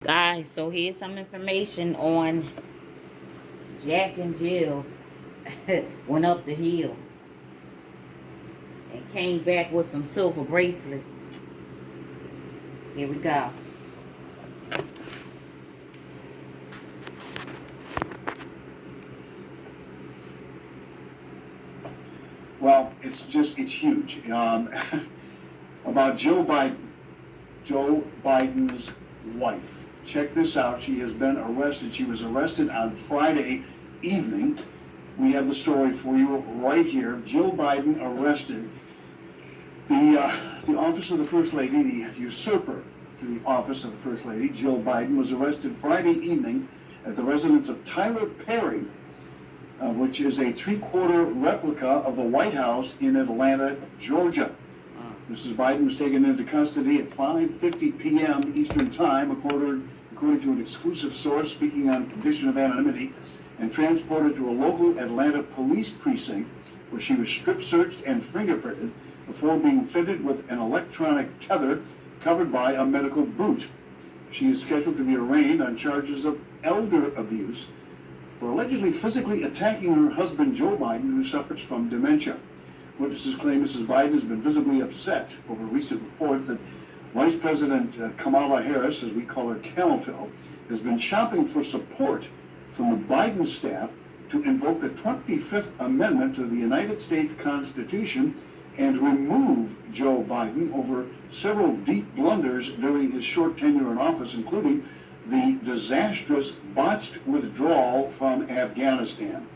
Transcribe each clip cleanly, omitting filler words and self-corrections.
Guys, so here's some information on Jack and Jill. Went up the hill and came back with some silver bracelets. Here we go. Well, it's huge. About Joe Biden's wife. Check this out. She has been arrested. She was arrested on Friday evening. We have the story for you right here. Jill Biden arrested. The office of the First Lady, the usurper to the office of the First Lady, Jill Biden, was arrested Friday evening at the residence of Tyler Perry, which is a three-quarter replica of the White House in Atlanta, Georgia. Mrs. Biden was taken into custody at 5:50 p.m. Eastern Time, according to an exclusive source speaking on condition of anonymity, and transported to a local Atlanta police precinct where she was strip-searched and fingerprinted before being fitted with an electronic tether covered by a medical boot. She is scheduled to be arraigned on charges of elder abuse for allegedly physically attacking her husband, Joe Biden, who suffers from dementia. Witnesses claim Mrs. Biden has been visibly upset over recent reports that Vice President Kamala Harris, as we call her Camel Toe, has been shopping for support from the Biden staff to invoke the 25th Amendment to the United States Constitution and remove Joe Biden over several deep blunders during his short tenure in office, including the disastrous botched withdrawal from Afghanistan.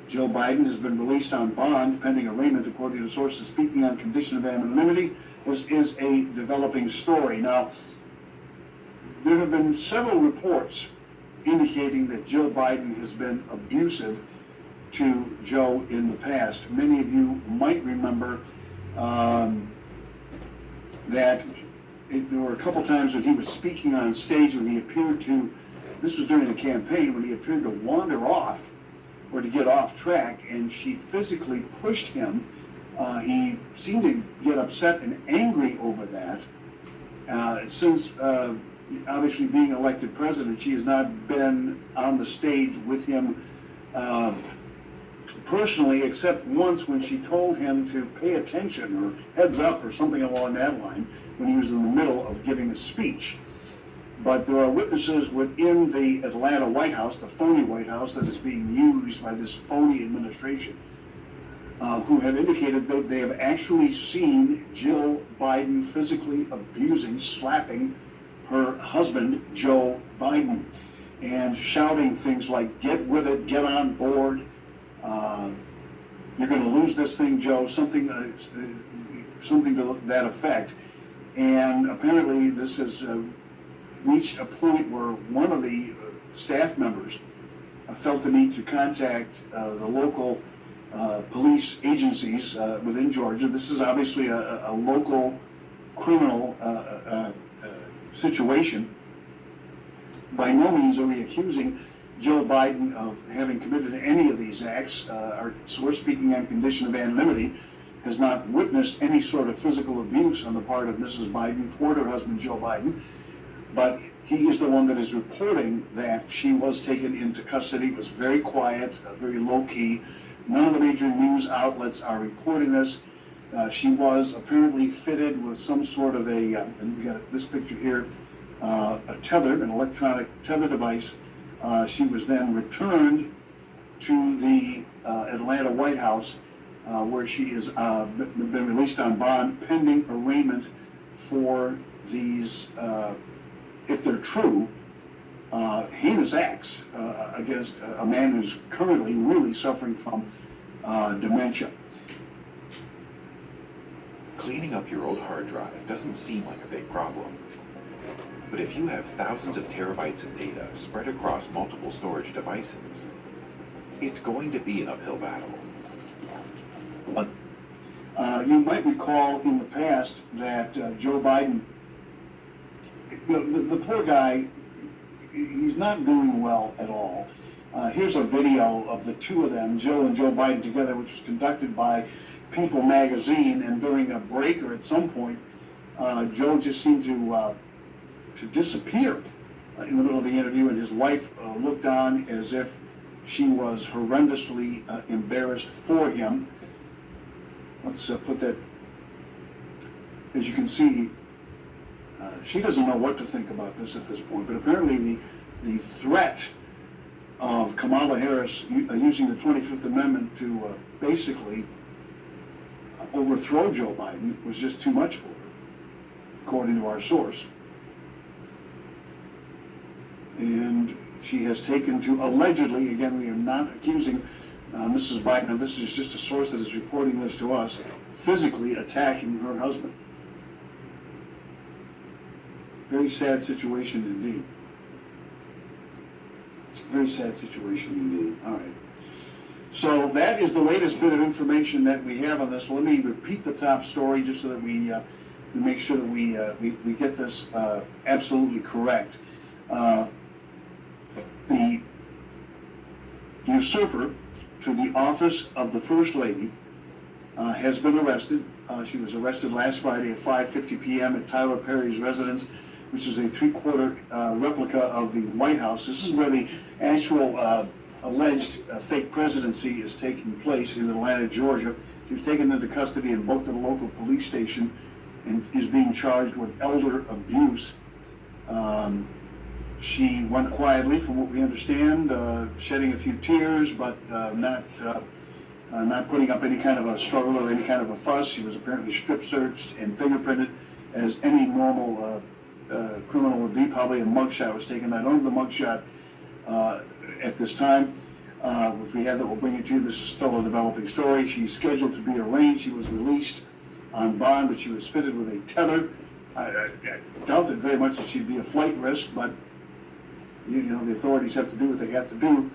Joe Biden has been released on bond pending arraignment, according to sources speaking on condition of anonymity. This is a developing story. Now, there have been several reports indicating that Joe Biden has been abusive to Joe in the past. Many of you might remember that there were a couple times when he was speaking on stage when he appeared to, this was during the campaign, when he appeared to wander off or to get off track, and she physically pushed him. He seemed to get upset and angry over that. Since obviously being elected president, she has not been on the stage with him personally, except once when she told him to pay attention or heads up or something along that line when he was in the middle of giving a speech. But there are witnesses within the Atlanta White House, the phony White House that is being used by this phony administration, who have indicated that they have actually seen Jill Biden physically abusing, slapping her husband, Joe Biden, and shouting things like, "Get with it, get on board, you're going to lose this thing, Joe," something to that effect. And apparently this has reached a point where one of the staff members felt the need to contact the local police agencies within Georgia. This is obviously a local criminal situation. By no means are we accusing Joe Biden of having committed any of these acts. Our source, speaking on condition of anonymity, has not witnessed any sort of physical abuse on the part of Mrs. Biden toward her husband, Joe Biden. But he is the one that is reporting that she was taken into custody. It was very quiet, very low-key. None of the major news outlets are reporting this. She was apparently fitted with some sort of and we got this picture here, a tether, an electronic tether device. She was then returned to the Atlanta White House, where she has been released on bond pending arraignment for these, if they're true, heinous acts against a man who's currently really suffering from dementia. Cleaning up your old hard drive doesn't seem like a big problem. But if you have thousands of terabytes of data spread across multiple storage devices, it's going to be an uphill battle. You might recall in the past that Joe Biden, the poor guy, he's not doing well at all. Here's a video of the two of them, Jill and Joe Biden together, which was conducted by People magazine, and during a break or at some point, Joe just seemed to disappear. in the middle of the interview, and his wife looked on as if she was horrendously embarrassed for him. Let's put that, as you can see, she doesn't know what to think about this at this point, but apparently the threat of Kamala Harris using the 25th Amendment to basically overthrow Joe Biden was just too much for her, according to our source. And she has taken to, allegedly, again, we are not accusing Mrs. Biden of this, is just a source that is reporting this to us, physically attacking her husband. Very sad situation indeed. Very sad situation indeed. All right. So that is the latest bit of information that we have on this. Let me repeat the top story just so that we make sure that we get this absolutely correct. The usurper to the office of the First Lady has been arrested. She was arrested last Friday at 5:50 p.m. at Tyler Perry's residence, which is a three-quarter replica of the White House. This is where the actual alleged fake presidency is taking place in Atlanta, Georgia. She was taken into custody and booked at a local police station and is being charged with elder abuse. She went quietly, from what we understand, shedding a few tears, but not putting up any kind of a struggle or any kind of a fuss. She was apparently strip searched and fingerprinted as any normal criminal would be. Probably a mugshot was taken. I don't have the mugshot at this time. If we have that, we'll bring it to you. This is still a developing story. She's scheduled to be arraigned. She was released on bond, but she was fitted with a tether. I doubted very much that she'd be a flight risk, but you know, the authorities have to do what they have to do.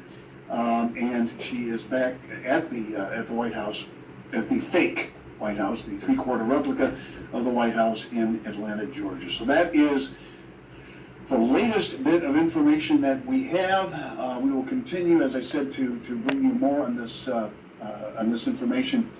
And she is back at the White House, at the fake White House, the three-quarter replica of the White House in Atlanta, Georgia. So that is the latest bit of information that we have. We will continue, as I said, to bring you more on this information